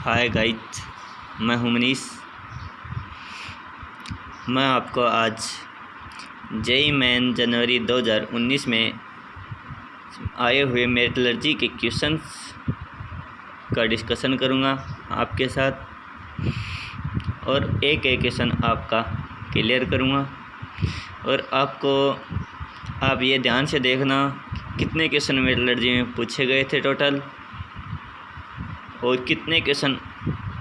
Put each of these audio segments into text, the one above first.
Hi guys, मैं हूं मनीष। मैं आपको आज जेईई मेन जनवरी 2019 में आए हुए मेटलर्जी के क्वेश्चंस का डिस्कशन करूंगा आपके साथ, और एक एक क्वेश्चन आपका क्लियर करूंगा। और आप ये ध्यान से देखना कितने क्वेश्चन मेटलर्जी में पूछे गए थे टोटल, और कितने क्वेश्चन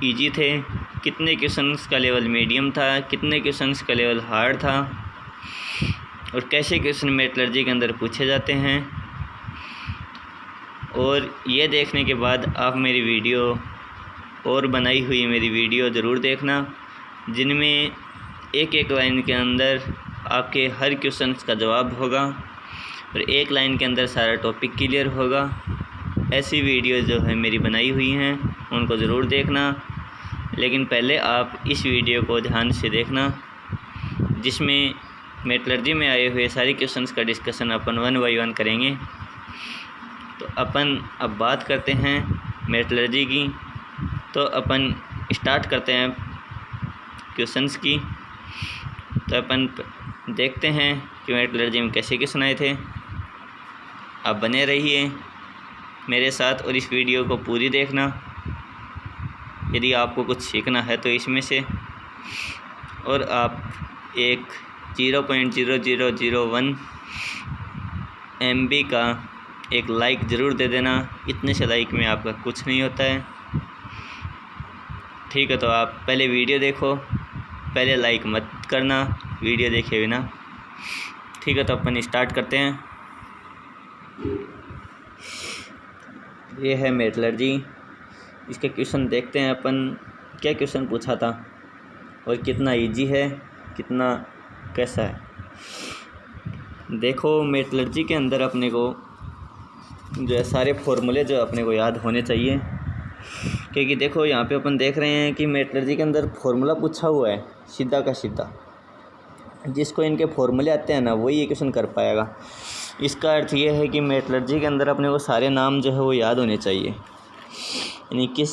इजी थे, कितने क्वेश्चंस का लेवल मीडियम था, कितने क्वेश्चंस का लेवल हार्ड था, और कैसे क्वेश्चन मेटलर्जी के अंदर पूछे जाते हैं। और ये देखने के बाद आप मेरी वीडियो और बनाई हुई मेरी वीडियो ज़रूर देखना, जिनमें एक एक लाइन के अंदर आपके हर क्वेश्चंस का जवाब होगा और एक लाइन के अंदर सारा टॉपिक क्लियर होगा। ऐसी वीडियो जो है मेरी बनाई हुई हैं उनको ज़रूर देखना, लेकिन पहले आप इस वीडियो को ध्यान से देखना, जिसमें मेटलर्जी में आए हुए सारे क्वेश्चंस का डिस्कशन अपन 1 बाय 1 करेंगे। तो अपन अब बात करते हैं मेटलर्जी की। तो अपन स्टार्ट करते हैं क्वेश्चंस की। तो अपन देखते हैं कि मेटलर्जी में कैसे क्वेश्चन आए थे। आप बने रहिए मेरे साथ और इस वीडियो को पूरी देखना, यदि आपको कुछ सीखना है तो इसमें से। और आप एक 0.0001 MB का एक लाइक ज़रूर दे देना। इतने से लाइक में आपका कुछ नहीं होता है, ठीक है। तो आप पहले वीडियो देखो, पहले लाइक मत करना वीडियो देखे बिना, ठीक है। तो अपन स्टार्ट करते हैं। ये है मेटलर्जी, इसके क्वेश्चन देखते हैं अपन क्या क्वेश्चन पूछा था और कितना इजी है, कितना कैसा है। देखो मेटलर्जी के अंदर अपने को जो है सारे फॉर्मूले जो अपने को याद होने चाहिए, क्योंकि देखो यहाँ पे अपन देख रहे हैं कि मेटलर्जी के अंदर फॉर्मूला पूछा हुआ है सीधा का सीधा। जिसको इनके फॉर्मूले आते हैं ना वही ये क्वेश्चन कर पाएगा। इसका अर्थ ये है कि मेटलर्जी के अंदर अपने को सारे नाम जो है वो याद होने चाहिए, यानी किस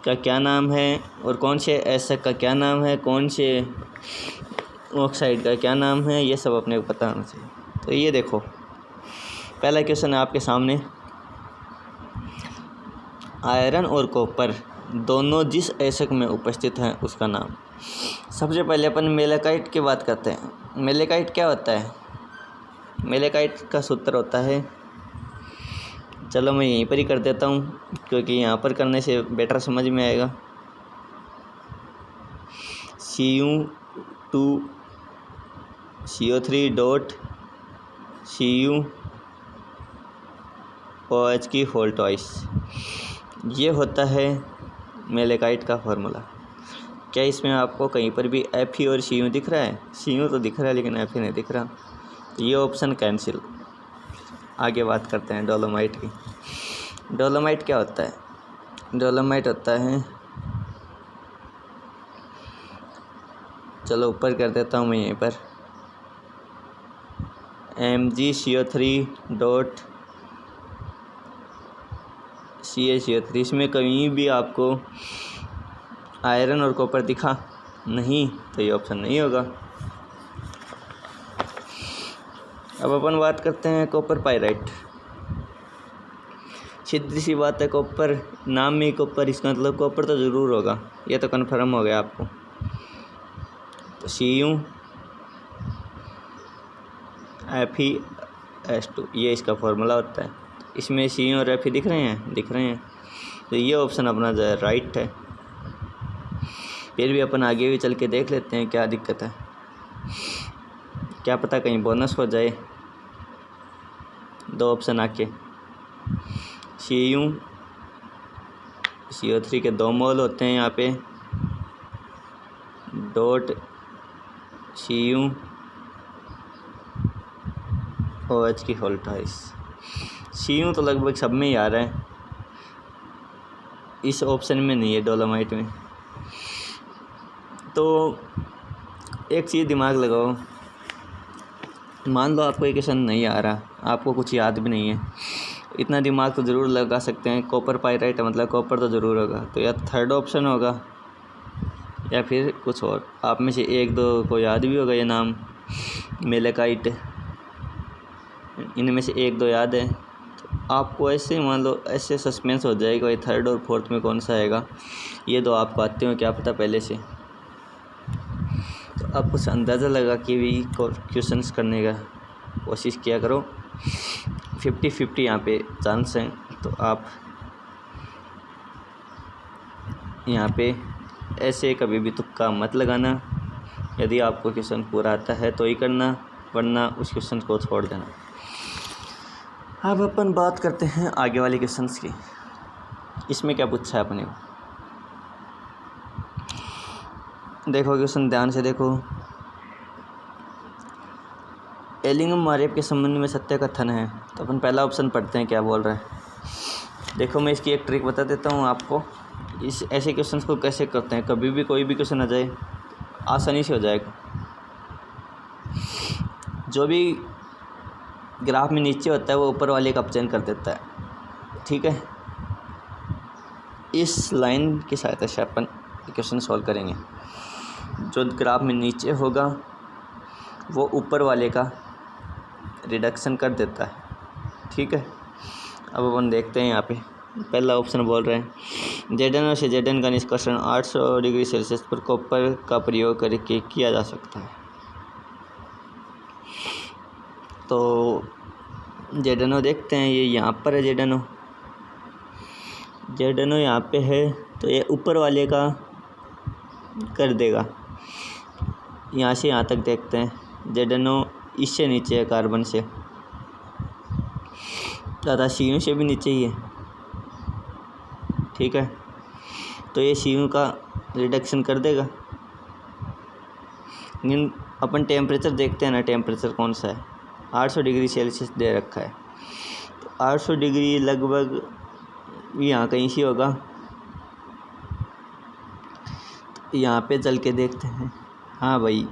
का क्या नाम है और कौन से एसिड का क्या नाम है, कौन से ऑक्साइड का क्या नाम है, ये सब अपने को पता होना चाहिए। तो ये देखो पहला क्वेश्चन है आपके सामने, आयरन और कॉपर दोनों जिस एसिड में उपस्थित हैं उसका नाम। सबसे पहले अपन मेलेकाइट की बात करते हैं। मेलेकाइट क्या होता है? मेलेकाइट का सूत्र होता है, चलो मैं यहीं पर ही कर देता हूँ क्योंकि यहाँ पर करने से बेटर समझ में आएगा। Cu2CO3 डॉट CuOH की होल ट्वाइस, ये होता है मेलेकाइट का फार्मूला। क्या इसमें आपको कहीं पर भी Fe और Cu दिख रहा है? Cu तो दिख रहा है लेकिन Fe नहीं दिख रहा, ये ऑप्शन कैंसिल। आगे बात करते हैं डोलोमाइट की। डोलोमाइट क्या होता है? डोलोमाइट होता है, चलो ऊपर कर देता हूँ मैं यहीं पर, MgCO3 डॉट CaCO3। इसमें कहीं भी आपको आयरन और कॉपर दिखा नहीं तो ये ऑप्शन नहीं होगा। अब अपन बात करते हैं कॉपर पाइराइट। सीधी सी बात है, कॉपर नाम में ही कॉपर, इसका मतलब कॉपर तो ज़रूर होगा, ये तो कन्फर्म हो गया आपको। तो CuFeS2 ये इसका फॉर्मूला होता है। इसमें Cu और Fe दिख रहे हैं? दिख रहे हैं। तो ये ऑप्शन अपना जो है राइट है। फिर भी अपन आगे भी चल के देख लेते हैं क्या दिक्कत है, क्या पता कहीं बोनस हो जाए। 2 ऑप्शन आके CuCO3 के 2 मोल होते हैं यहाँ पे, डॉट CuOH की होल ट्वाइस। Cu तो लगभग सब में ही आ रहा है, इस ऑप्शन में नहीं है डोलोमाइट में। तो एक चीज़ दिमाग लगाओ, मान लो आपको एक क्वेश्चन नहीं आ रहा, आपको कुछ याद भी नहीं है, इतना दिमाग तो ज़रूर लगा सकते हैं, कॉपर पाइराइट मतलब कॉपर तो ज़रूर होगा। तो या थर्ड ऑप्शन होगा या फिर कुछ और। आप में से एक दो को याद भी होगा ये नाम, मेलेकाइट, इनमें से एक दो याद है। तो आपको ऐसे मान लो ऐसे सस्पेंस हो जाएगा भाई थर्ड और फोर्थ में कौन सा आएगा। ये दो आपको आते हो क्या पता पहले से, तो आप कुछ अंदाज़ा लगा के भी क्वेश्चंस करने का कोशिश किया करो। 50-50 यहाँ पे चांस हैं, तो आप यहाँ पे ऐसे कभी भी तुक्का मत लगाना। यदि आपको क्वेश्चन पूरा आता है तो ही करना, वरना उस क्वेश्चन को छोड़ देना। अब अपन बात करते हैं आगे वाले क्वेश्चंस की। इसमें क्या पूछा है अपने को, देखो क्वेश्चन ध्यान से देखो। एलिंगम मारेप के संबंध में सत्य कथन है। तो अपन पहला ऑप्शन पढ़ते हैं क्या बोल रहा है। देखो मैं इसकी एक ट्रिक बता देता हूँ आपको, इस ऐसे क्वेश्चंस को कैसे करते हैं। कभी भी कोई भी क्वेश्चन आ जाए आसानी से हो जाएगा। जो भी ग्राफ में नीचे होता है वो ऊपर वाले का ऑप्शन कर देता है, ठीक है। इस लाइन की सहायता से अपन क्वेश्चन सॉल्व करेंगे। जो ग्राफ में नीचे होगा वो ऊपर वाले का रिडक्शन कर देता है, ठीक है। अब अपन देखते हैं यहाँ पे पहला ऑप्शन बोल रहे हैं जेडन और से जेडन का निष्कर्षण 800 डिग्री सेल्सियस पर कॉपर का प्रयोग करके किया जा सकता है। तो जेडनो देखते हैं, ये यहाँ पर है जेडनो यहाँ पे है, तो ये ऊपर वाले का कर देगा। यहाँ से यहाँ तक देखते हैं जेडनो इससे नीचे है कार्बन से, ज़्यादा सीयू से भी नीचे ही है, ठीक है। तो ये सीयू का रिडक्शन कर देगा। लेकिन अपन टेम्परेचर देखते हैं ना, टेम्परेचर कौन सा है, 800 डिग्री सेल्सियस दे रखा है। तो 800 डिग्री लगभग यहाँ कहीं से होगा। तो यहाँ पे चल के देखते हैं, हाँ भाई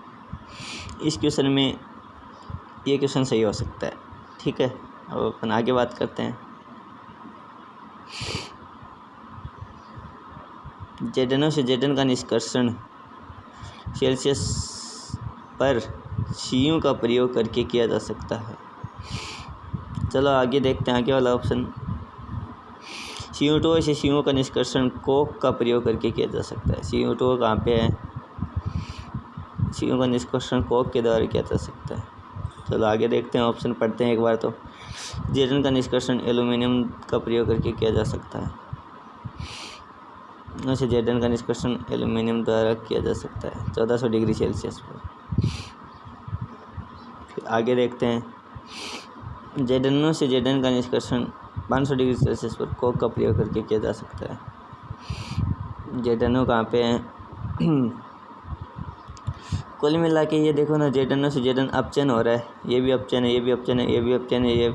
इस क्वेश्चन में ये क्वेश्चन सही हो सकता है, ठीक है। अब अपन आगे बात करते हैं। जेडनो से जेडन का निष्कर्षण सेल्सियस पर सीयू का प्रयोग करके किया जा सकता है। चलो आगे देखते हैं आगे वाला ऑप्शन। CO2 से सीयू का निष्कर्षण कोक का प्रयोग करके किया जा सकता है। CO2 कहाँ पे है, सीयू का निष्कर्षण कोक के द्वारा किया जा सकता है। चलो आगे देखते हैं, ऑप्शन पढ़ते हैं एक बार। तो जेडन का निष्कर्षण एल्यूमिनियम का प्रयोग करके किया जा सकता है। वैसे जेडन का निष्कर्षण एल्यूमिनियम द्वारा किया जा सकता है 1400 डिग्री सेल्सियस पर। फिर आगे देखते हैं जेडनो से जेडन का निष्कर्षण 500 डिग्री सेल्सियस पर कोक का प्रयोग करके किया जा सकता है। जेडनो कहाँ पे है कुल मिला के ये देखो ना, जेडनो से जेडन अपचयन हो रहा है, ये भी अपचयन है, ये भी अपचयन है, ये भी अपचयन है, ये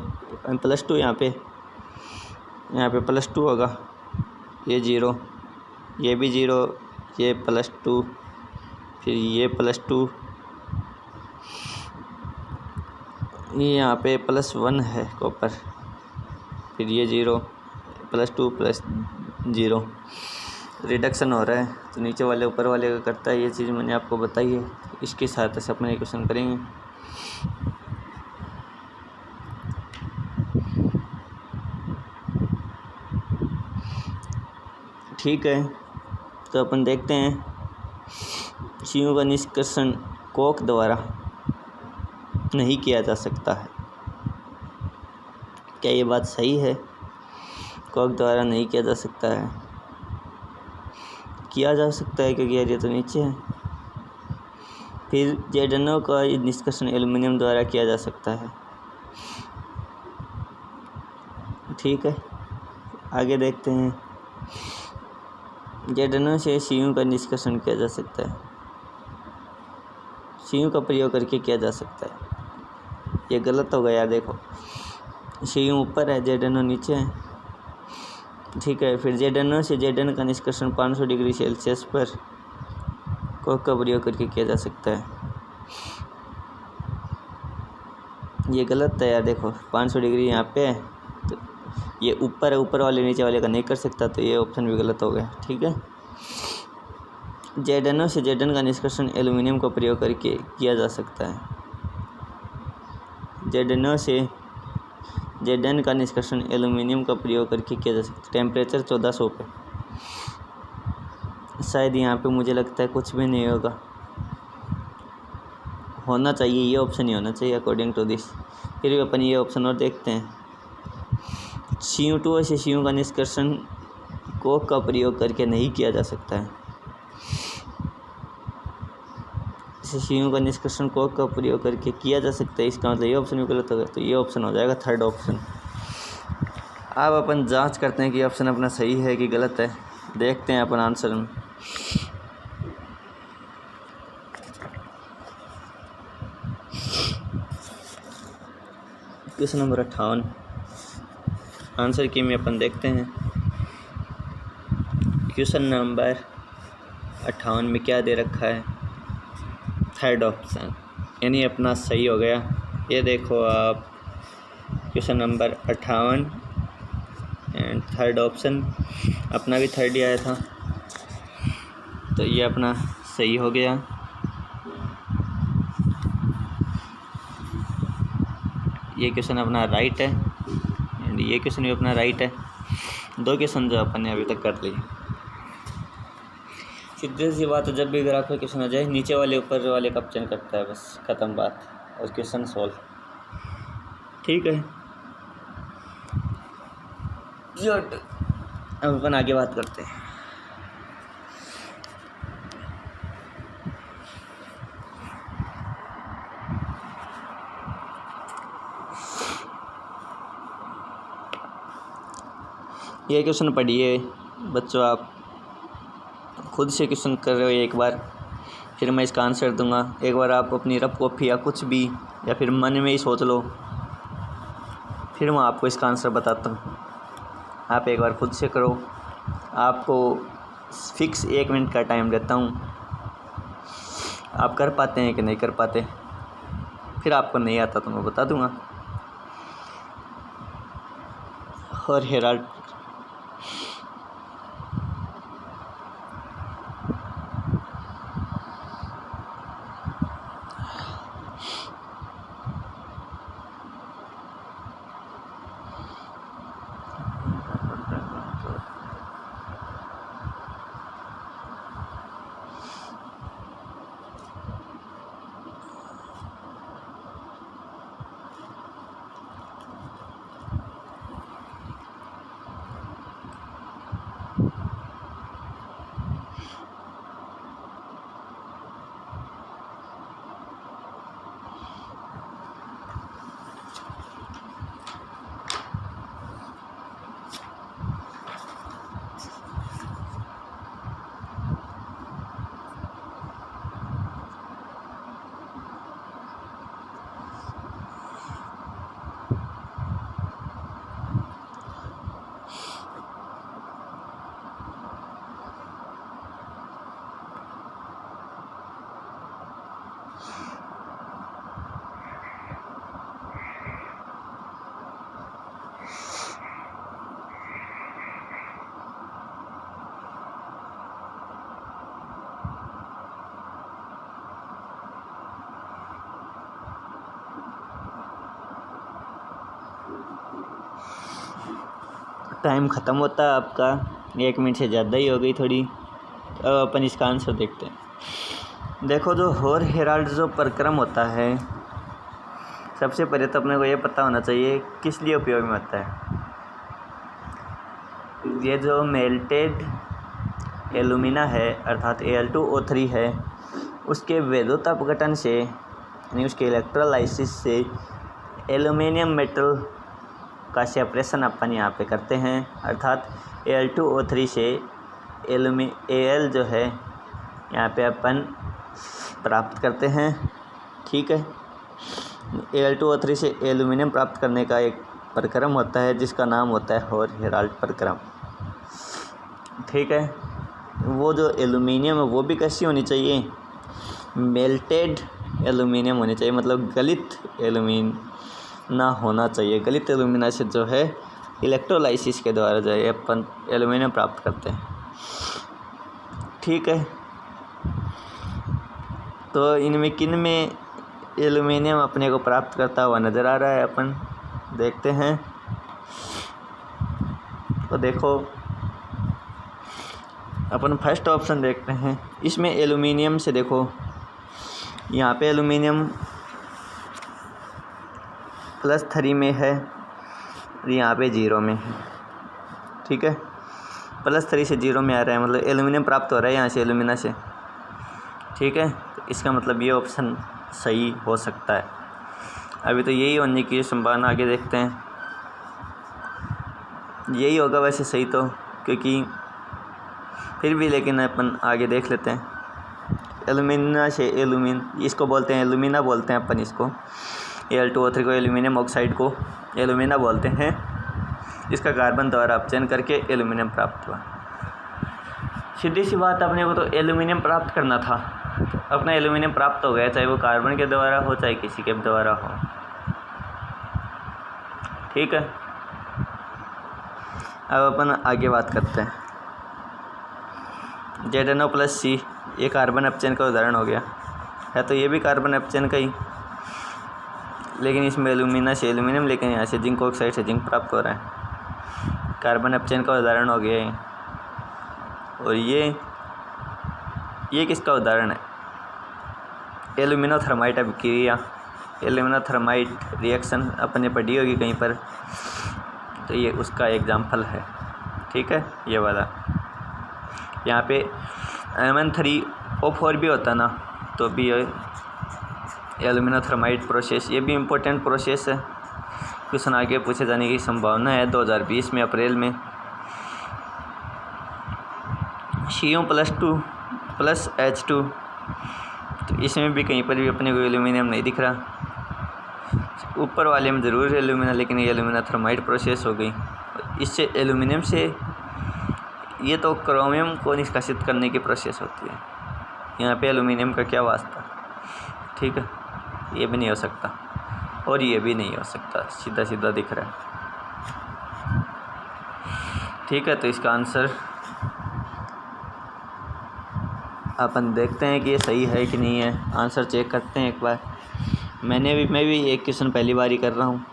+2 यहाँ पे +2 होगा, ये 0, ये भी 0, ये +2, फिर ये +2, ये यहाँ पे +1 है कॉपर, फिर ये 0, +2 +0 रिडक्शन हो रहा है। तो नीचे वाले ऊपर वाले का करता है, ये चीज़ मैंने आपको बताई है। इसकी सहायता से अपने क्वेश्चन करेंगे। ठीक है, तो अपन देखते हैं सीयू का निष्कर्षण कोक द्वारा नहीं किया जा सकता है। क्या ये बात सही है? कोक द्वारा नहीं किया जा सकता है, किया जा सकता है क्योंकि यार ये तो नीचे है। फिर जेडनो का निष्कर्षण एल्युमिनियम द्वारा किया जा सकता है, ठीक है। आगे देखते हैं जेडनो से सीयू का निष्कर्षण किया जा सकता है, सीयू का प्रयोग करके किया जा सकता है। ये गलत हो गया यार, देखो सीयू ऊपर है, जेडनो नीचे है, ठीक है। फिर जेडनो से जेडन का निष्कर्षण 500 डिग्री सेल्सियस पर कोक का प्रयोग करके किया जा सकता है। ये गलत है यार, देखो 500 डिग्री यहाँ पे है, तो ये ऊपर है, ऊपर वाले नीचे वाले का नहीं कर सकता, तो ये ऑप्शन भी गलत हो गया। ठीक है। जेडनो से जेडन का निष्कर्षण एल्यूमिनियम का प्रयोग करके किया जा सकता है। जेडनो से जेडन का निष्कर्षण एल्यूमिनियम का प्रयोग करके किया जा सकता है। टेम्परेचर 1400 पे। शायद यहाँ पे मुझे लगता है कुछ भी नहीं होगा, होना चाहिए ये ऑप्शन ही होना चाहिए अकॉर्डिंग टू दिस। फिर भी अपन ये ऑप्शन और देखते हैं। CO2 से CO का निष्कर्षण कोक का प्रयोग करके नहीं किया जा सकता है। CO का निष्कर्षण कोक का प्रयोग करके किया जा सकता है, इसका मतलब ये ऑप्शन भी गलत होगा, तो ये ऑप्शन हो जाएगा थर्ड ऑप्शन। अब अपन जांच करते हैं कि ऑप्शन अपना सही है कि गलत है। देखते हैं अपन आंसर में। क्वेश्चन नंबर 58 आंसर की में अपन देखते हैं। क्वेश्चन नंबर 58 में क्या दे रखा है? थर्ड ऑप्शन, यानी अपना सही हो गया। ये देखो आप, question number 58 and third option, अपना भी थर्ड ही आया था, तो ये अपना सही हो गया। ये क्वेश्चन अपना राइट है एंड ये क्वेश्चन भी अपना राइट है। 2 क्वेश्चन जो अपन ने अभी तक कर लिए। सीधी सी बात है, जब भी ग्राफ का क्वेश्चन आ जाए नीचे वाले ऊपर वाले का ऑप्शन करता है, बस ख़त्म बात और क्वेश्चन सॉल्व। ठीक है, अब अपन आगे बात करते हैं। ये क्वेश्चन पढ़िए बच्चों, आप खुद से क्वेश्चन कर रहे हो एक बार, फिर मैं इसका आंसर दूंगा। एक बार आप अपनी रफ कॉपी या कुछ भी या फिर मन में ही सोच लो, फिर मैं आपको इसका आंसर बताता हूँ। आप एक बार खुद से करो, आपको फिक्स 1 मिनट का टाइम देता हूँ। आप कर पाते हैं कि नहीं कर पाते, फिर आपको नहीं आता तो मैं बता दूँगा। और हेराल्ड टाइम ख़त्म होता है आपका, 1 मिनट से ज़्यादा ही हो गई थोड़ी। अब अपन इसका आंसर देखते हैं। देखो, जो होर हेराल्ड जो प्रक्रम होता है, सबसे पहले तो अपने को ये पता होना चाहिए किस लिए उपयोग में होता है। ये जो मेल्टेड एल्यूमिना है अर्थात Al2O3 है, उसके विद्युत अपघटन से यानी उसके इलेक्ट्रोलाइसिस से एल्यूमिनियम मेटल का सेपरेशन अपन यहाँ पे करते हैं, अर्थात Al2O3 से Al जो है यहाँ पे अपन प्राप्त करते हैं। ठीक है, Al2O3 से एल्यूमिनियम प्राप्त करने का एक प्रक्रम होता है जिसका नाम होता है होर हेराल्ड प्रक्रम। ठीक है, वो जो एल्यूमिनियम है वो भी कैसी होनी चाहिए? मेल्टेड एल्यूमिनियम होनी चाहिए, मतलब गलित एल्यूमिना होना चाहिए। गलित एल्यूमिना से जो है इलेक्ट्रोलाइसिस के द्वारा जो है अपन एल्यूमिनियम प्राप्त करते हैं। ठीक है, तो इनमें किन में एल्यूमिनियम अपने को प्राप्त करता हुआ नज़र आ रहा है, अपन देखते हैं। तो देखो, अपन फर्स्ट ऑप्शन देखते हैं। इसमें एल्यूमिनियम से देखो, यहाँ पे एल्यूमिनियम +3 में है, यहाँ पे 0 में है। ठीक है, +3 से 0 में आ रहा है, मतलब एल्यूमिनियम प्राप्त हो रहा है यहाँ से एल्यूमिना से। ठीक है, तो इसका मतलब ये ऑप्शन सही हो सकता है। अभी तो यही होने की संभावना, आगे देखते हैं। यही होगा वैसे सही तो, क्योंकि फिर भी लेकिन अपन आगे देख लेते हैं। एल्यूमिना से इसको बोलते हैं, एल्यूमिना बोलते हैं अपन इसको। Al2O3 को, एल्यूमिनियम ऑक्साइड को एल्यूमिना बोलते हैं। इसका कार्बन द्वारा अपचयन करके एल्यूमिनियम प्राप्त हुआ। सीधी सी बात, अपने को तो एल्यूमिनियम प्राप्त करना था, अपना एल्यूमिनियम प्राप्त हो गया, चाहे वो कार्बन के द्वारा हो चाहे किसी के द्वारा हो। ठीक है, अब अपन आगे बात करते हैं। ZnO+C ये कार्बन अपचयन का उदाहरण हो गया है, तो ये भी कार्बन अपचयन का ही, लेकिन इसमें एल्यूमिना से एल्यूमिनियम, लेकिन यहाँ से जिंक ऑक्साइड से जिंक प्राप्त हो रहा है। कार्बन अपचयन का उदाहरण हो गया है। और ये किसका उदाहरण है? एल्यूमिनोथर्माइट अभिक्रिया, एल्यूमिनोथर्माइट रिएक्शन अपने पढ़ी होगी कहीं पर, तो ये उसका एग्जाम्पल है। ठीक है, ये वाला यहाँ पे Mn3O4 भी होता ना, तो भी एल्यूमिनोथर्माइट प्रोसेस, ये भी इम्पोर्टेंट प्रोसेस है। क्वेश्चन आगे पूछे जाने की संभावना है 2020 में अप्रैल में। Cu+2 + H2, तो इसमें भी कहीं पर भी अपने को एल्यूमिनियम नहीं दिख रहा। ऊपर वाले में ज़रूर एल्यूमिना, लेकिन ये एल्यूमिनोथर्माइट प्रोसेस हो गई। इससे एल्यूमिनियम से ये तो क्रोमियम को निष्कासित करने की प्रोसेस होती है। यहाँ पे एल्यूमिनियम का क्या वास्ता? ठीक है, ये भी नहीं हो सकता और ये भी नहीं हो सकता, सीधा सीधा दिख रहा है। ठीक है, तो इसका आंसर अपन देखते हैं कि ये सही है कि नहीं है। आंसर चेक करते हैं एक बार। मैं भी एक क्वेश्चन पहली बार ही कर रहा हूँ।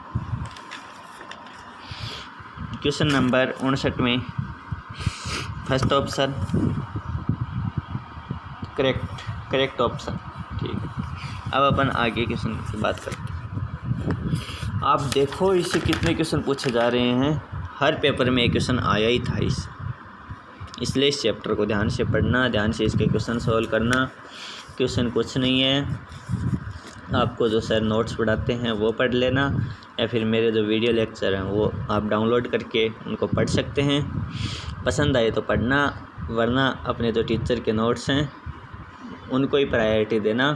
क्वेश्चन नंबर 59 में फर्स्ट ऑप्शन करेक्ट ऑप्शन। ठीक है, अब अपन आगे क्वेश्चन की बात करते हैं। आप देखो इससे कितने क्वेश्चन पूछे जा रहे हैं। हर पेपर में एक क्वेश्चन आया ही था इसलिए इस चैप्टर को ध्यान से पढ़ना, ध्यान से इसके क्वेश्चन सॉल्व करना। क्वेश्चन कुछ नहीं है, आपको जो सर नोट्स पढ़ाते हैं वो पढ़ लेना, या फिर मेरे जो वीडियो लेक्चर हैं वो आप डाउनलोड करके उनको पढ़ सकते हैं। पसंद आए तो पढ़ना, वरना अपने जो टीचर के नोट्स हैं उनको ही प्रायोरिटी देना।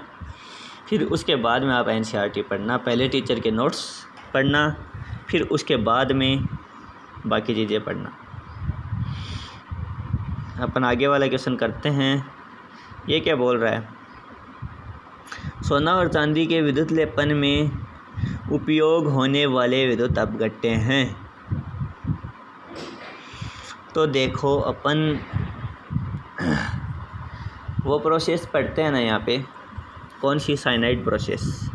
फिर उसके बाद में आप NCERT पढ़ना। पहले टीचर के नोट्स पढ़ना, फिर उसके बाद में बाकी चीज़ें पढ़ना। अपन आगे वाला क्वेश्चन करते हैं। ये क्या बोल रहा है? सोना और चांदी के विद्युत लेपन में उपयोग होने वाले विद्युत अपघट्य हैं। तो देखो, अपन वो प्रोसेस पढ़ते हैं ना यहाँ पे, कौन सी? Cyanide process.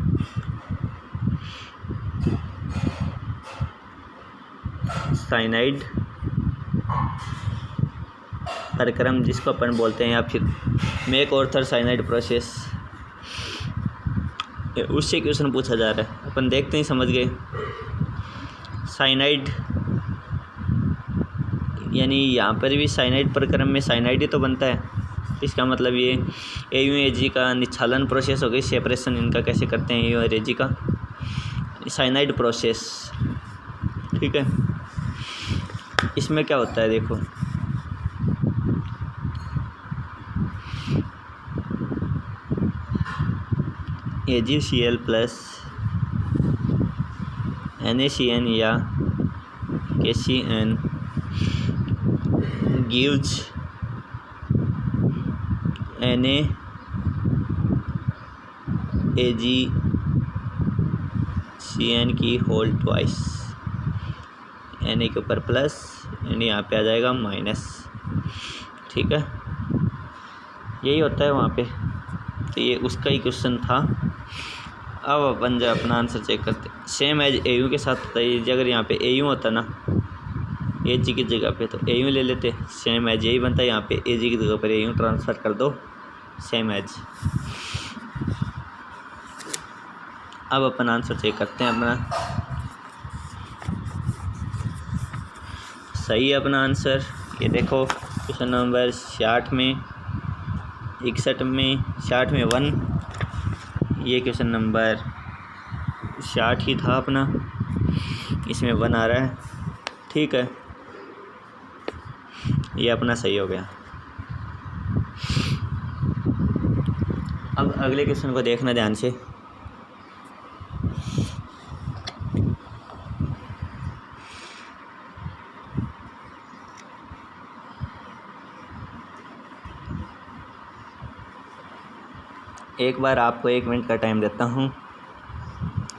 साइनाइड प्रक्रम जिसको अपन बोलते हैं, या फिर मेक ऑर्थर साइनाइड प्रोसेस, उससे क्वेश्चन पूछा जा रहा है। अपन देखते ही समझ गए। साइनाइड यानी यहाँ पर भी साइनाइड प्रक्रम में साइनाइड ही तो बनता है। इसका मतलब ये AuAg का निच्छालन प्रोसेस हो गई, सेपरेशन इनका कैसे करते हैं Au और Ag का, साइनाइड प्रोसेस। ठीक है, इसमें क्या होता है देखो, AgCl + NaCN या KCN gives NaAgCN की होल ट्वाइस। यानी के ऊपर प्लस यानी यहाँ पे आ जाएगा माइनस। ठीक है, यही होता है वहाँ पे। तो ये उसका ही क्वेश्चन था। अब अपन जो अपना आंसर चेक करते, सेम एज ए यू के साथ होता है। अगर यहाँ पे ए यू होता ना ए जी की जगह पे, तो ए यू ले लेते, सेम एज यही बनता है। यहाँ पे ए जी की जगह पर ए यू ट्रांसफ़र कर दो, सेम एज। अब अपन आंसर चेक करते हैं अपना। सही है अपना आंसर। ये देखो क्वेश्चन नंबर 66 में 61 में 66 में 1, ये क्वेश्चन नंबर 60 ही था अपना, इसमें 1 आ रहा है। ठीक है, ये अपना सही हो गया। अब अगले क्वेश्चन को देखना ध्यान से। एक बार आपको 1 मिनट का टाइम देता हूँ,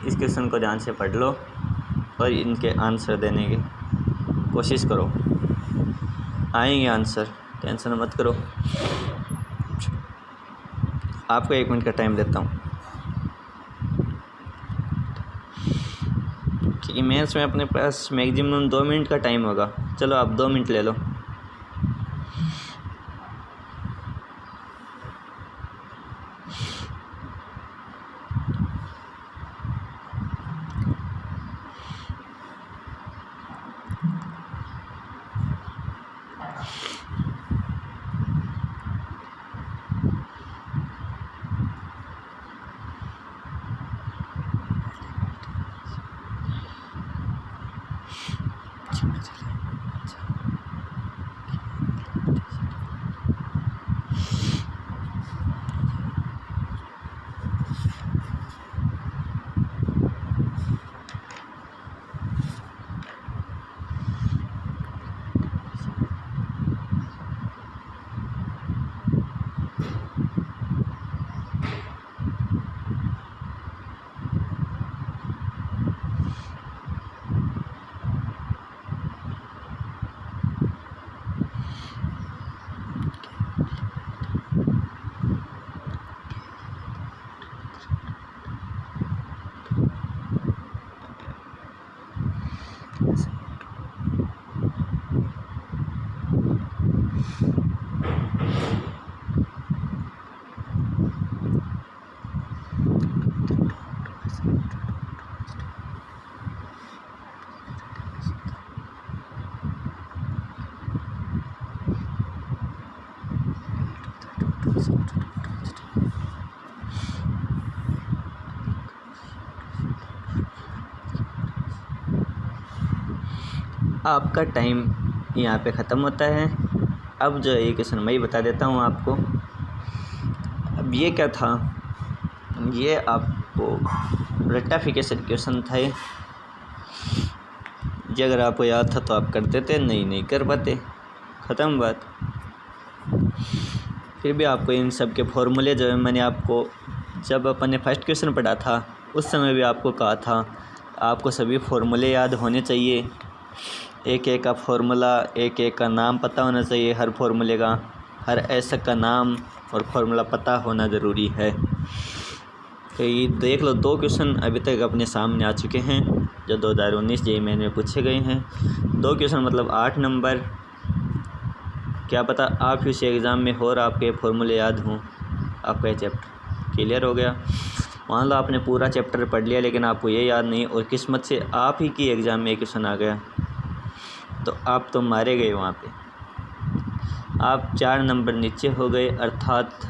इस क्वेश्चन को ध्यान से पढ़ लो और इनके आंसर देने की कोशिश करो। आएंगे आंसर, टेंशन मत करो। आपको 1 मिनट का टाइम देता हूँ, क्योंकि मैथ्स में अपने पास मैक्सिमम 2 मिनट का टाइम होगा। चलो आप 2 मिनट ले लो। आपका टाइम यहाँ पे ख़त्म होता है। अब जो है ये क्वेश्चन मैं ही बता देता हूँ आपको। अब ये क्या था, ये आपको रेक्टिफिकेशन क्वेश्चन था ये। अगर आपको याद था तो आप कर देते, नहीं कर पाते, ख़त्म बात। फिर भी आपको इन सब के फॉर्मूले जो है, मैंने आपको जब अपन ने फर्स्ट क्वेश्चन पढ़ा था उस समय भी आपको कहा था आपको सभी फॉर्मूले याद होने चाहिए। एक एक का फॉर्मूला, एक एक का नाम पता होना चाहिए। हर फॉर्मूले का, हर ऐसा का नाम और फॉर्मूला पता होना ज़रूरी है। तो ये देख लो, 2 क्वेश्चन अभी तक अपने सामने आ चुके हैं जो 2019 जेईई मेन में पूछे गए हैं। 2 क्वेश्चन मतलब 8 नंबर। क्या पता आप इस एग्ज़ाम में हो और आपके फॉर्मूले याद हों, आपका ये चैप्टर क्लियर हो गया। मान लो आपने पूरा चैप्टर पढ़ लिया लेकिन आपको ये याद नहीं, और किस्मत से आप ही की एग्ज़ाम में एक क्वेश्चन आ गया, तो आप तो मारे गए वहाँ पे। आप 4 नंबर नीचे हो गए, अर्थात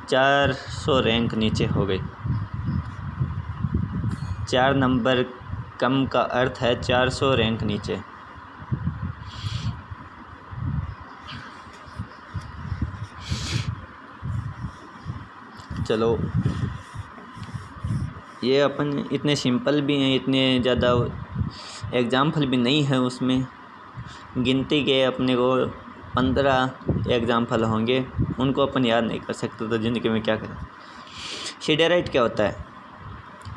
400 रैंक नीचे हो गए। 4 नंबर कम का अर्थ है 400 रैंक नीचे। चलो, ये अपन इतने सिंपल भी हैं, इतने ज़्यादा एग्ज़ाम्पल भी नहीं है उसमें। गिनती के अपने को 15 एग्ज़ाम्पल होंगे, उनको अपन याद नहीं कर सकते, तो ज़िंदगी में क्या करें। सीडेराइट क्या होता है?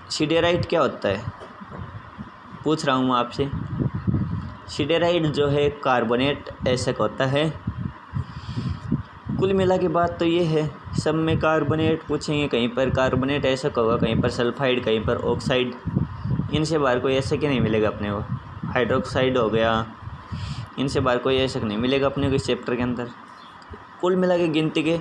सीडेराइट क्या होता है पूछ रहा हूँ आपसे। सिडेराइट जो है कार्बोनेट एसिड होता है। कुल मिला के बात तो ये है, सब में कार्बोनेट पूछेंगे, कहीं पर कार्बोनेट एसिड होगा, कहीं पर सल्फाइड, कहीं पर ऑक्साइड। इनसे बाहर कोई एसिड नहीं मिलेगा अपने को। हाइड्रोक्साइड हो गया, इनसे बाहर कोई एसिड नहीं मिलेगा अपने को इस चैप्टर के अंदर। कुल मिला के गिनती के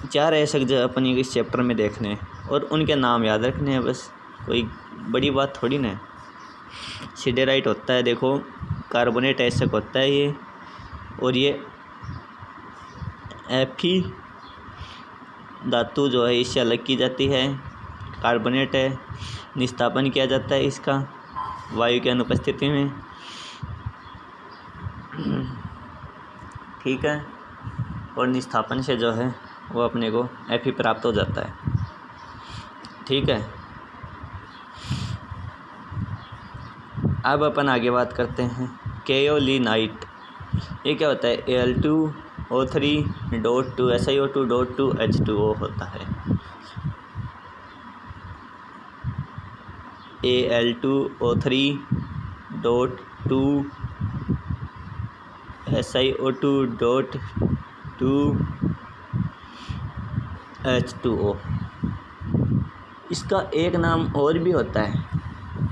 4 एसिड जो अपन इस चैप्टर में देखने हैं और उनके नाम याद रखने हैं, बस कोई बड़ी बात थोड़ी ना है। सिडेराइट होता है, देखो कार्बोनेट एसिड होता है ये, और ये Fe धातु जो है इससे अलग की जाती है, कार्बोनेट है, निस्तापन किया जाता है इसका वायु की अनुपस्थिति में, ठीक है, और निस्तापन से जो है वो अपने को Fe प्राप्त हो जाता है, ठीक है। अब अपन आगे बात करते हैं केओलिनाइट। ये क्या होता है? Al2O3.2 SiO2.2 H2O होता है। Al2O3.2 SiO2.2 H2O। इसका एक नाम और भी होता है,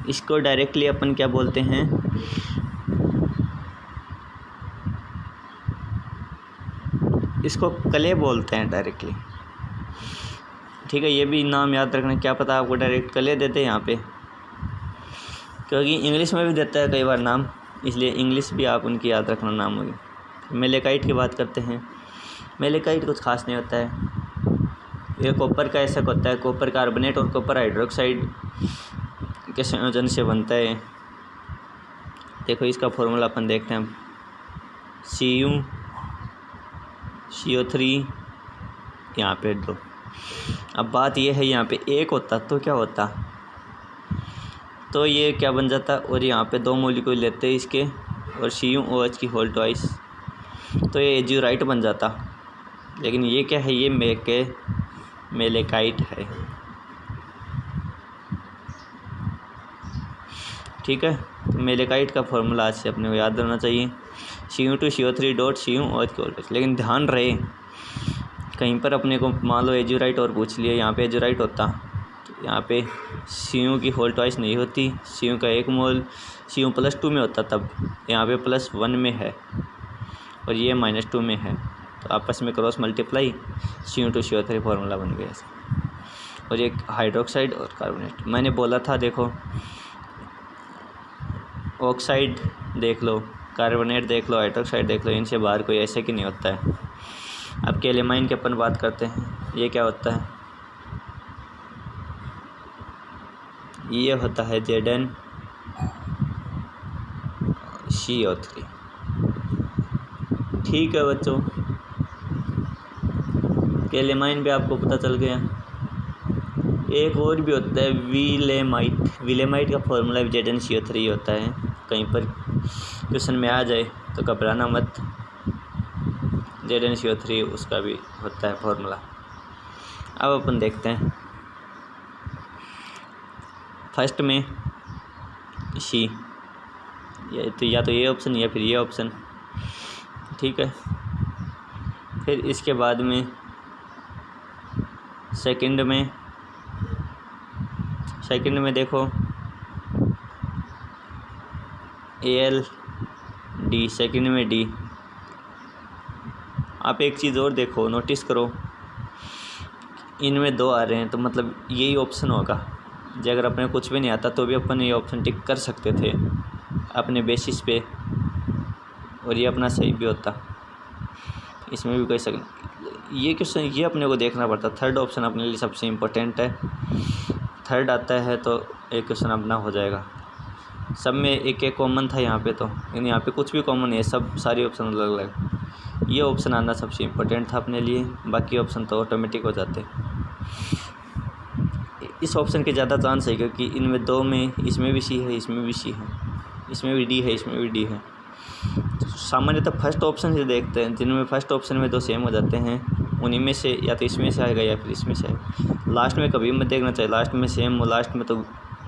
इसको डायरेक्टली अपन क्या बोलते हैं? इसको कले बोलते हैं डायरेक्टली, ठीक है। ये भी नाम याद रखना, क्या पता आपको डायरेक्ट कले देते हैं यहाँ पे, क्योंकि इंग्लिश में भी देता है कई बार नाम, इसलिए इंग्लिश भी आप उनकी याद रखना नाम होगी। मेलेकाइट की बात करते हैं। मेलेकाइट कुछ खास नहीं होता है, ये कॉपर का ऐसा होता है, कॉपर कार्बोनेट और कॉपर हाइड्रोक्साइड के संयोजन से बनता है। देखो इसका फॉर्मूला अपन देखते हैं, CO3 यहाँ पे 2। अब बात ये है, यहाँ पे 1 होता तो क्या होता, तो ये क्या बन जाता, और यहाँ पे 2 मॉलिक्यूल लेते हैं इसके, और CuOH की होल ट्वाइस, तो ये एज्यूराइट बन जाता। लेकिन ये क्या है? ये मेलेकाइट है, ठीक है। तो मेलेकाइट का फॉर्मूला आज से अपने को याद रहना चाहिए, Cu2CO3.CuOH। लेकिन ध्यान रहे कहीं पर अपने को मान लो एज्यूराइट और पूछ लिया, यहाँ पे एज्यूराइट होता तो यहाँ पे Cu की होल ट्वाइस नहीं होती, Cu का 1 मोल Cu+2 में होता, तब यहाँ पे +1 में है और ये -2 में है, तो आपस में क्रॉस मल्टीप्लाई Cu2CO3 फार्मूला बन गया। और ये हाइड्रोक्साइड और कार्बोनेट मैंने बोला था, देखो ऑक्साइड देख लो, कार्बोनेट देख लो, हाइड्रोक्साइड देख लो, इनसे बाहर कोई ऐसे कि नहीं होता है। अब केलेमाइन की अपन बात करते हैं, ये क्या होता है? ये होता है ZnCO3, ठीक है बच्चों, केलेमाइन भी आपको पता चल गया। एक और भी होता है विलेमाइट। विलेमाइट का फॉर्मूला भी ZnCO3 होता है, कहीं पर क्वेश्चन में आ जाए तो घबराना मत, ZnCO3 उसका भी होता है फॉर्मूला। अब अपन देखते हैं, फर्स्ट में सी, या तो ये ऑप्शन या फिर ये ऑप्शन, ठीक है। फिर इसके बाद में सेकंड में देखो ALD, सेकंड में D। आप एक चीज़ और देखो, नोटिस करो, इनमें 2 आ रहे हैं, तो मतलब यही ऑप्शन होगा। जो अगर अपने कुछ भी नहीं आता तो भी अपन ये ऑप्शन टिक कर सकते थे अपने बेसिस पे, और ये अपना सही भी होता, इसमें भी कोई ये क्वेश्चन ये अपने को देखना पड़ता। थर्ड ऑप्शन अपने लिए सबसे इम्पोर्टेंट है, थर्ड आता है तो एक क्वेश्चन अपना हो जाएगा। सब में एक एक कॉमन था यहाँ पे, तो लेकिन यहाँ पे कुछ भी कॉमन नहीं है, सब सारी ऑप्शन अलग अलग। ये ऑप्शन आना सबसे इम्पोर्टेंट था अपने लिए, बाकी ऑप्शन तो ऑटोमेटिक हो जाते। इस ऑप्शन के ज़्यादा चांस है क्योंकि इनमें 2 में, इसमें भी सी है, इसमें भी सी है, इसमें भी डी है, इसमें भी डी है। सामान्यतः फर्स्ट ऑप्शन से देखते हैं, जिनमें फर्स्ट ऑप्शन में 2 सेम हो जाते हैं, उन्हीं में से या तो इसमें से आएगा या फिर इसमें से आएगा। लास्ट में कभी मत देखना चाहिए, लास्ट में सेम हो, लास्ट में तो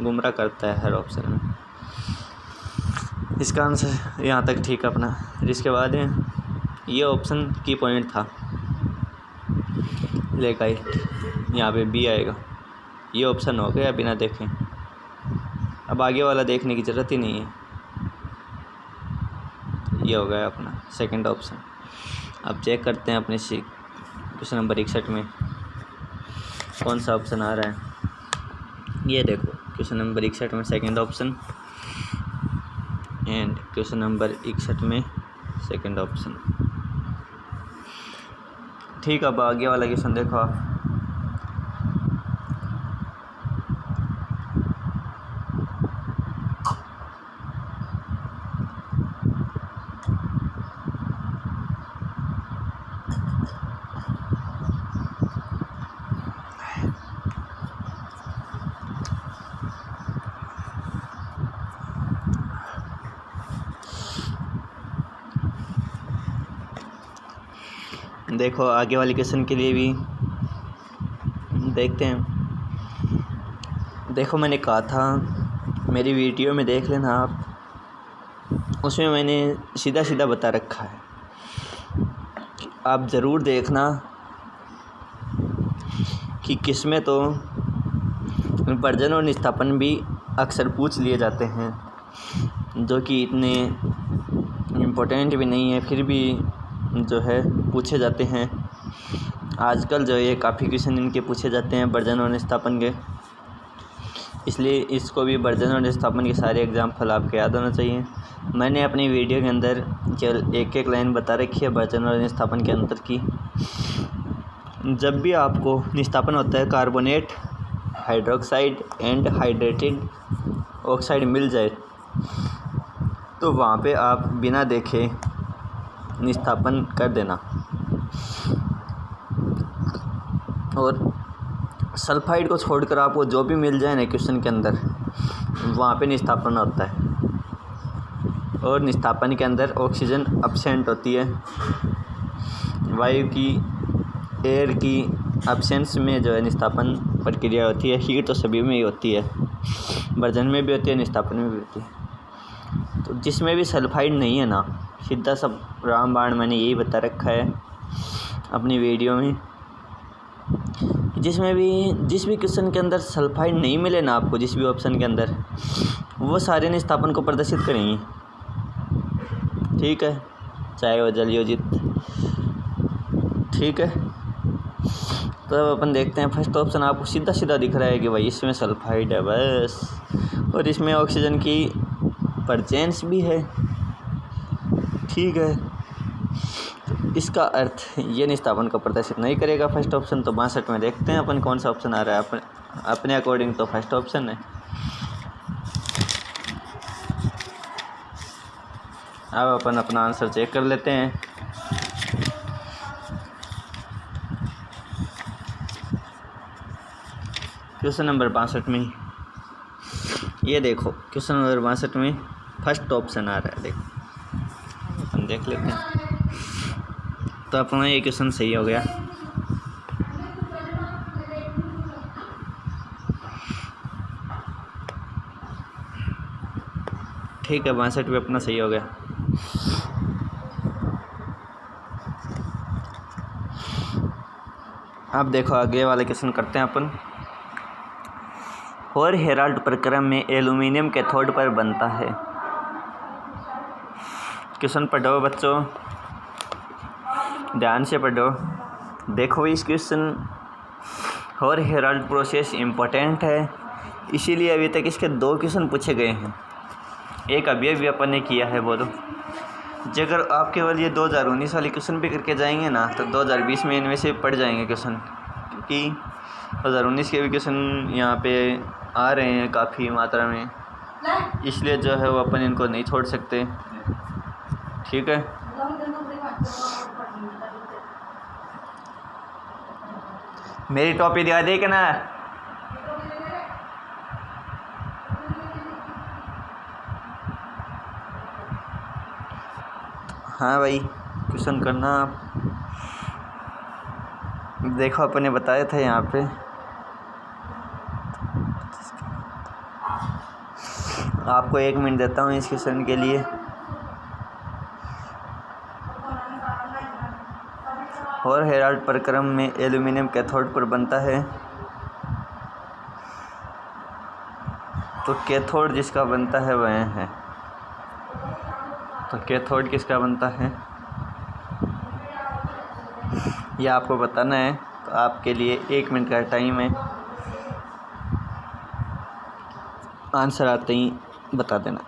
गुमराह करता है हर ऑप्शन में। इसका आंसर यहाँ तक ठीक है अपना। जिसके बाद है ये ऑप्शन की पॉइंट था, लेग हाइट, यहाँ पे बी आएगा। ये ऑप्शन हो गया बिना देखें। अब आगे वाला देखने की ज़रूरत ही नहीं है। ये हो गया अपना सेकंड ऑप्शन। अब चेक करते हैं अपने क्वेश्चन नंबर 61 में कौन सा ऑप्शन आ रहा है। ये देखो क्वेश्चन नंबर 61 में second option and question number 61 में सेकंड ऑप्शन। ठीक है, अब आगे वाला क्वेश्चन देखो आप। देखो आगे वाले क्वेश्चन के लिए भी देखते हैं। देखो मैंने कहा था मेरी वीडियो में देख लेना आप, उसमें मैंने सीधा सीधा बता रखा है, आप ज़रूर देखना कि किसमें तो वर्जन और निष्ठापन भी अक्सर पूछ लिए जाते हैं, जो कि इतने इम्पोर्टेंट भी नहीं है, फिर भी जो है पूछे जाते हैं। आजकल जो है काफ़ी क्वेश्चन इनके पूछे जाते हैं वर्जन और निष्ठापन के, इसलिए इसको भी वर्जन और निष्ठापन के सारे एग्जाम्पल आपको याद होना चाहिए। मैंने अपनी वीडियो के अंदर केवल एक एक लाइन बता रखी है वर्जन और निष्ठापन के अंतर की। जब भी आपको निष्ठापन होता है carbonate, hydroxide and hydrated oxide मिल जाए तो वहाँ पे आप बिना देखे निष्ठापन कर देना। और सल्फाइड को छोड़कर आपको जो भी मिल जाए ना क्वेश्चन के अंदर, वहाँ पे निष्ठापन होता है। और निष्ठापन के अंदर ऑक्सीजन अब्सेंट होती है, वायु की, एयर की एब्सेंस में जो है निष्ठापन प्रक्रिया होती है। हीट तो सभी में ही होती है, वर्जन में भी होती है, निष्ठापन में भी होती है। तो जिसमें भी सल्फाइड नहीं है ना, सीधा सब रामबाण मैंने यही बता रखा है अपनी वीडियो में। जिस भी क्वेश्चन के अंदर सल्फाइड नहीं मिले ना आपको, जिस भी ऑप्शन के अंदर, वो सारे निष्ठापन को प्रदर्शित करेंगे। ठीक है, चाहे वो जल योजित। ठीक है, तो अब अपन देखते हैं फर्स्ट ऑप्शन आपको सीधा सीधा दिख रहा है कि भाई इसमें सल्फाइड है बस, और इसमें ऑक्सीजन की प्रेजेंस भी है। ठीक है, तो इसका अर्थ ये निष्ठापन को प्रदर्शित नहीं करेगा फर्स्ट ऑप्शन। तो 62 में देखते हैं अपन कौन सा ऑप्शन आ रहा है। अपने अकॉर्डिंग तो फर्स्ट ऑप्शन है। अब अपन अपना आंसर चेक कर लेते हैं। क्वेश्चन नंबर 62 में ये देखो, क्वेश्चन नंबर 62 में फर्स्ट ऑप्शन आ रहा है। देखो अपन देख लेते हैं। तो अपना ये क्वेश्चन सही हो गया। ठीक है, 62 पे अपना सही हो गया। अब देखो आगे वाले क्वेश्चन करते हैं अपन। और हेराल्ड प्रक्रम में एल्यूमिनियम कैथोड पर बनता है। क्वेश्चन पढ़ो बच्चों, ध्यान से पढ़ो। देखो इस क्वेश्चन और हेराल्ड प्रोसेस इम्पोर्टेंट है, इसीलिए अभी तक इसके 2 क्वेश्चन पूछे गए हैं। एक अभी अपन ने किया है वो। तो अगर आप केवल ये 2019 वाले क्वेश्चन भी करके जाएंगे ना, तो 2020 में इनमें से पढ़ जाएंगे क्वेश्चन, क्योंकि 2019 के भी क्वेश्चन यहाँ पे आ रहे हैं काफ़ी मात्रा में, इसलिए जो है वो अपन इनको नहीं छोड़ सकते। ठीक है, मेरी टॉपी दिखा दे कि ना। हाँ भाई, क्वेश्चन करना। देखो अपन ने बताया था यहाँ पे, आपको 1 मिनट देता हूँ इस क्वेश्चन के लिए। और हेराल्ड प्रक्रम में एल्यूमिनियम कैथोड पर बनता है, तो कैथोड जिसका बनता है वह है, तो कैथोड किसका बनता है यह आपको बताना है। तो आपके लिए 1 मिनट का टाइम है, आंसर आते ही बता देना।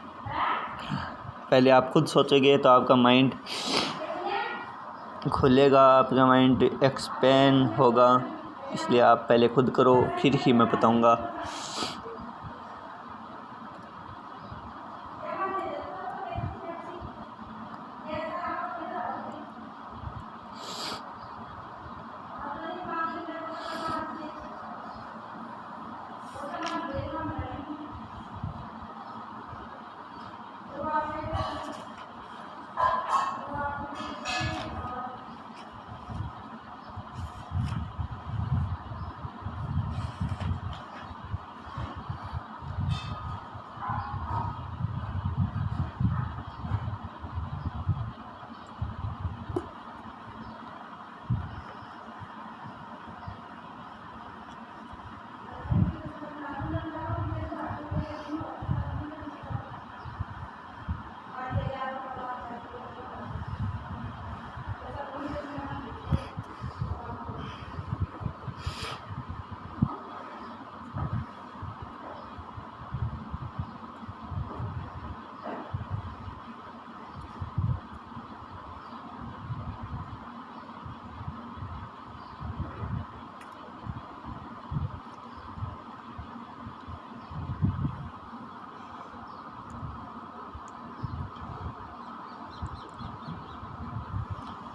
पहले आप खुद सोचोगे तो आपका माइंड खुलेगा, आपका माइंड एक्सपेंड होगा, इसलिए आप पहले खुद करो फिर ही मैं बताऊंगा।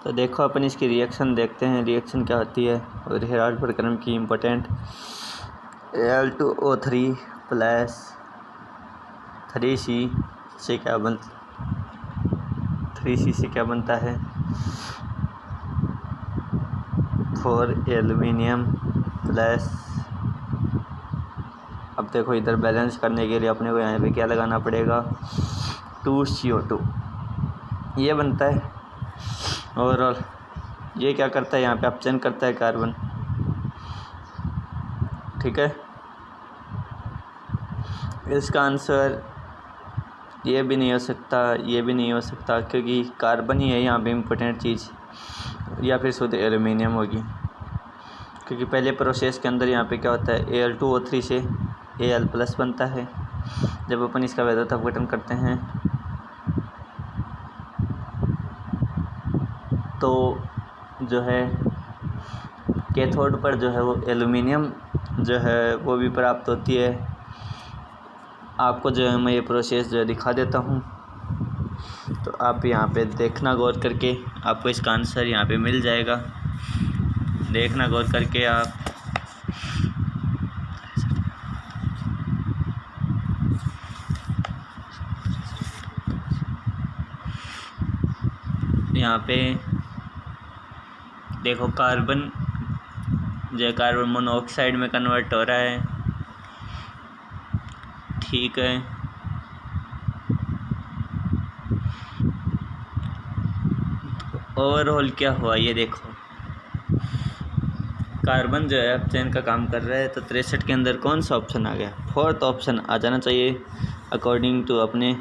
तो देखो अपन इसकी रिएक्शन देखते हैं, रिएक्शन क्या होती है। और हेराल्ड प्रक्रम की इम्पोर्टेंट Al2O3 प्लस 3C से क्या बनता है 4 एल्यूमिनियम प्लस। अब देखो इधर बैलेंस करने के लिए अपने को यहाँ पे क्या लगाना पड़ेगा 2CO2 ये बनता है। और ये क्या करता है यहाँ पे ऑप्शन करता है कार्बन, ठीक है। इसका आंसर ये भी नहीं हो सकता, ये भी नहीं हो सकता, क्योंकि कार्बन ही है यहाँ पे इम्पोर्टेंट चीज़, या फिर शुद्ध एल्यूमिनियम होगी। क्योंकि पहले प्रोसेस के अंदर यहाँ पे क्या होता है Al2O3 से Al प्लस बनता है। जब अपन इसका वैद्युत अपघटन करते हैं तो जो है कैथोड पर जो है वो एल्यूमिनियम जो है वो भी प्राप्त होती है। आपको जो है मैं ये प्रोसेस जो है दिखा देता हूँ, तो आप यहाँ पे देखना गौर करके, आपको इसका आंसर यहाँ पे मिल जाएगा। देखना गौर करके आप। यहाँ पे देखो कार्बन जो है कार्बन मोनोऑक्साइड में कन्वर्ट हो रहा है, ठीक है। ओवरऑल क्या हुआ ये देखो, कार्बन जो है ऑप्शन का काम कर रहा है, तो 63 के अंदर कौन सा ऑप्शन आ गया, 4th ऑप्शन आ जाना चाहिए अकॉर्डिंग टू अपने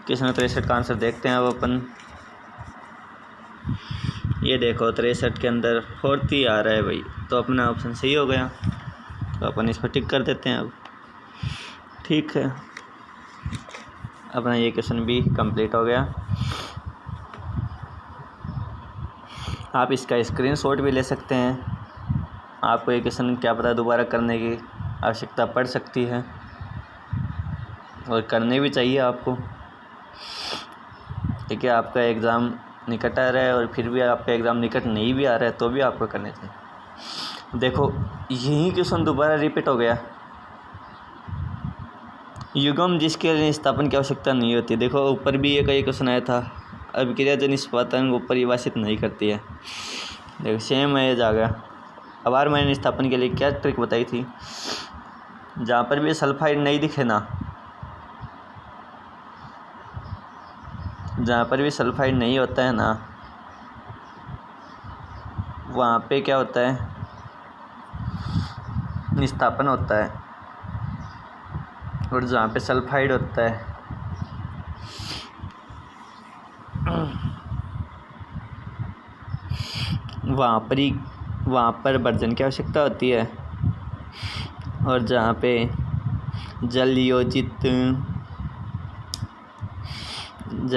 क्वेश्चन 63 का आंसर देखते हैं अब अपन। ये देखो 63 के अंदर 4th ही आ रहा है भाई, तो अपना ऑप्शन सही हो गया, तो अपन इसको टिक कर देते हैं अब, ठीक है। अपना ये क्वेश्चन भी कंप्लीट हो गया। आप इसका स्क्रीनशॉट भी ले सकते हैं, आपको ये क्वेश्चन क्या पता दोबारा करने की आवश्यकता पड़ सकती है, और करने भी चाहिए आपको, ठीक है। आपका एग्ज़ाम निकट आ रहा है और फिर भी आपका एग्ज़ाम निकट नहीं भी आ रहा है तो भी आपको करने चाहिए। देखो यही क्वेश्चन दोबारा रिपीट हो गया, युग्म जिसके लिए स्थापन की आवश्यकता नहीं होती। देखो ऊपर भी ये क्वेश्चन आया था, अब क्रियाजन स्पातन को परिभाषित नहीं करती है, देखो सेम एज आ गया। अब R- स्थापन के लिए क्या ट्रिक बताई थी, जहाँ पर भी सल्फाइड नहीं दिखे ना जहाँ पर भी सल्फाइड नहीं होता है ना, वहाँ पे क्या होता है, निस्तापन होता है। और जहाँ पे सल्फाइड होता है वहाँ पर वर्जन की आवश्यकता होती है। और जहाँ पे जल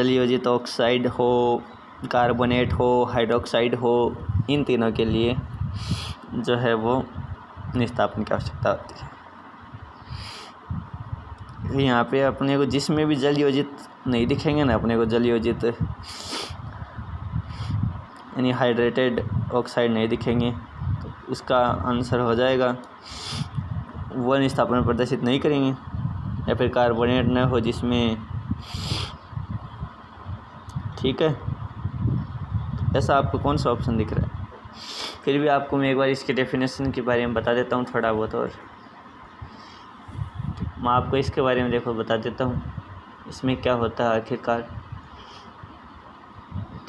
योजित ऑक्साइड हो, कार्बोनेट हो, हाइड्रोक्साइड हो, इन तीनों के लिए जो है वो निस्तापन की आवश्यकता होती है। यहाँ पे अपने को जिसमें भी जल योजित नहीं दिखेंगे ना, अपने को जल योजित यानी हाइड्रेटेड ऑक्साइड नहीं दिखेंगे, तो उसका आंसर हो जाएगा वह निस्तापन प्रदर्शित नहीं करेंगे। या फिर कार्बोनेट न हो जिसमें, ठीक है। ऐसा आपको कौन सा ऑप्शन दिख रहा है? फिर भी आपको मैं एक बार इसके डेफिनेशन के बारे में बता देता हूँ थोड़ा बहुत, और मैं आपको इसके बारे में देखो बता देता हूँ इसमें क्या होता है आखिरकार,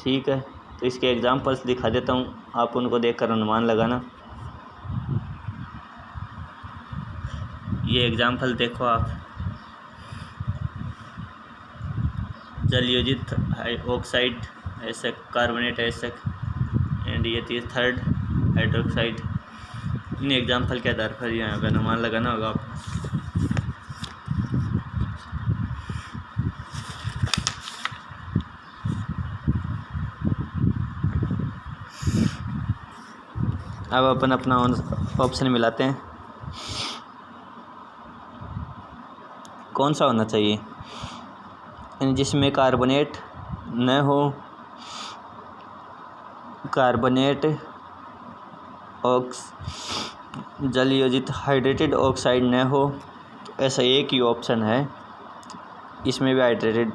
ठीक है। तो इसके एग्जांपल्स दिखा देता हूँ, आप उनको देखकर अनुमान लगाना। ये एग्जांपल देखो आप, जल योजित ऑक्साइड ऐसे, कार्बोनेट ऐसे, एंड ये थर्ड हाइड्रोक्साइड। इन एग्जांपल के आधार पर यहाँ पर अनुमान लगाना होगा आपको। अब अपन अपना ऑप्शन मिलाते हैं, कौन सा होना चाहिए जिसमें कार्बोनेट न हो, कार्बोनेट जल योजित हाइड्रेटेड ऑक्साइड न हो। तो ऐसा एक ही ऑप्शन है, इसमें भी हाइड्रेटेड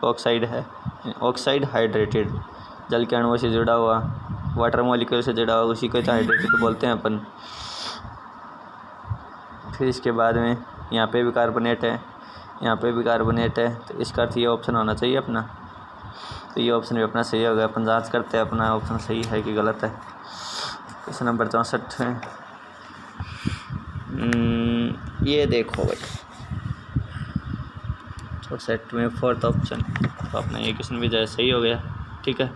ऑक्साइड है, ऑक्साइड हाइड्रेटेड, जल के अणुओं से जुड़ा हुआ, वाटर मॉलिक्यूल से जुड़ा हुआ, उसी को तो हाइड्रेटेड बोलते हैं अपन। फिर इसके बाद में यहाँ पे भी कार्बोनेट है, यहाँ पे भी कार्बोनेट है, तो इसका अर्थ ये ऑप्शन होना चाहिए अपना। तो ये ऑप्शन भी अपना सही होगा। अपन जांच करते हैं अपना ऑप्शन सही है कि गलत है। क्वेश्चन नंबर 64 है, ये देखो भाई 64 में फोर्थ ऑप्शन, तो अपना ये क्वेश्चन भी जाए सही हो गया, ठीक है।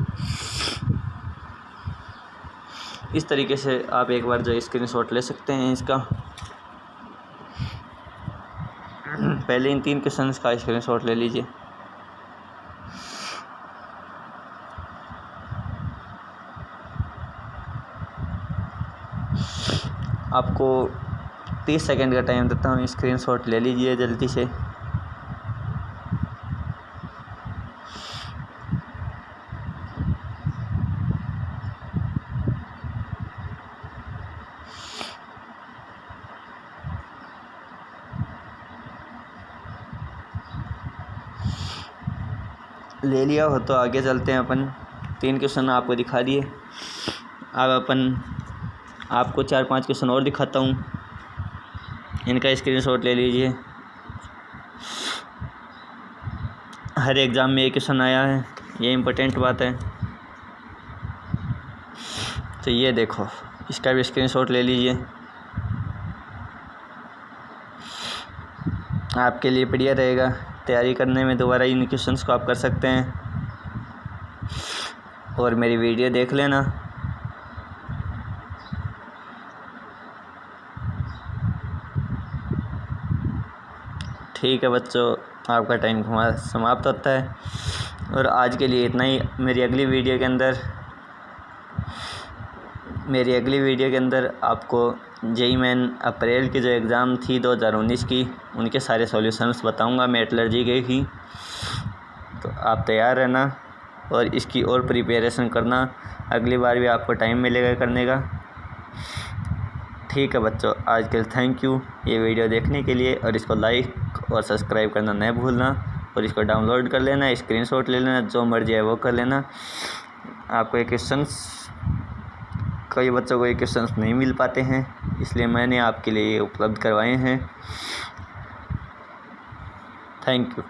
इस तरीके से आप एक बार जो स्क्रीनशॉट ले सकते हैं इसका। पहले इन 3 क्वेश्चंस का स्क्रीनशॉट ले लीजिए। आपको 30 सेकंड का टाइम देता हूँ, स्क्रीनशॉट ले लीजिए जल्दी से। ले लिया हो तो आगे चलते हैं अपन। 3 क्वेश्चन आपको दिखा दिए, अब अपन आपको 4-5 क्वेश्चन और दिखाता हूँ, इनका स्क्रीनशॉट ले लीजिए। हर एग्ज़ाम में एक क्वेश्चन आया है, ये इम्पोर्टेंट बात है। तो ये देखो, इसका भी स्क्रीनशॉट ले लीजिए, आपके लिए बढ़िया रहेगा तैयारी करने में। दोबारा इन क्वेश्चंस को आप कर सकते हैं और मेरी वीडियो देख लेना। ठीक है बच्चों, आपका टाइम हमारा समाप्त होता है और आज के लिए इतना ही। मेरी अगली वीडियो के अंदर आपको जेईई मेन अप्रैल की जो एग्ज़ाम थी 2019 की, उनके सारे सॉल्यूशंस बताऊंगा, मेटलर्जी के ही। तो आप तैयार रहना और इसकी और प्रिपरेशन करना, अगली बार भी आपको टाइम मिलेगा करने का। ठीक है बच्चों, आज के लिए थैंक यू ये वीडियो देखने के लिए, और इसको लाइक और सब्सक्राइब करना नहीं भूलना, और इसको डाउनलोड कर लेना, स्क्रीनशॉट ले लेना, जो मर्जी है वो कर लेना। आपको ये क्वेश्चंस, कई बच्चों को ये क्वेश्चंस नहीं मिल पाते हैं, इसलिए मैंने आपके लिए उपलब्ध करवाए हैं। Thank you.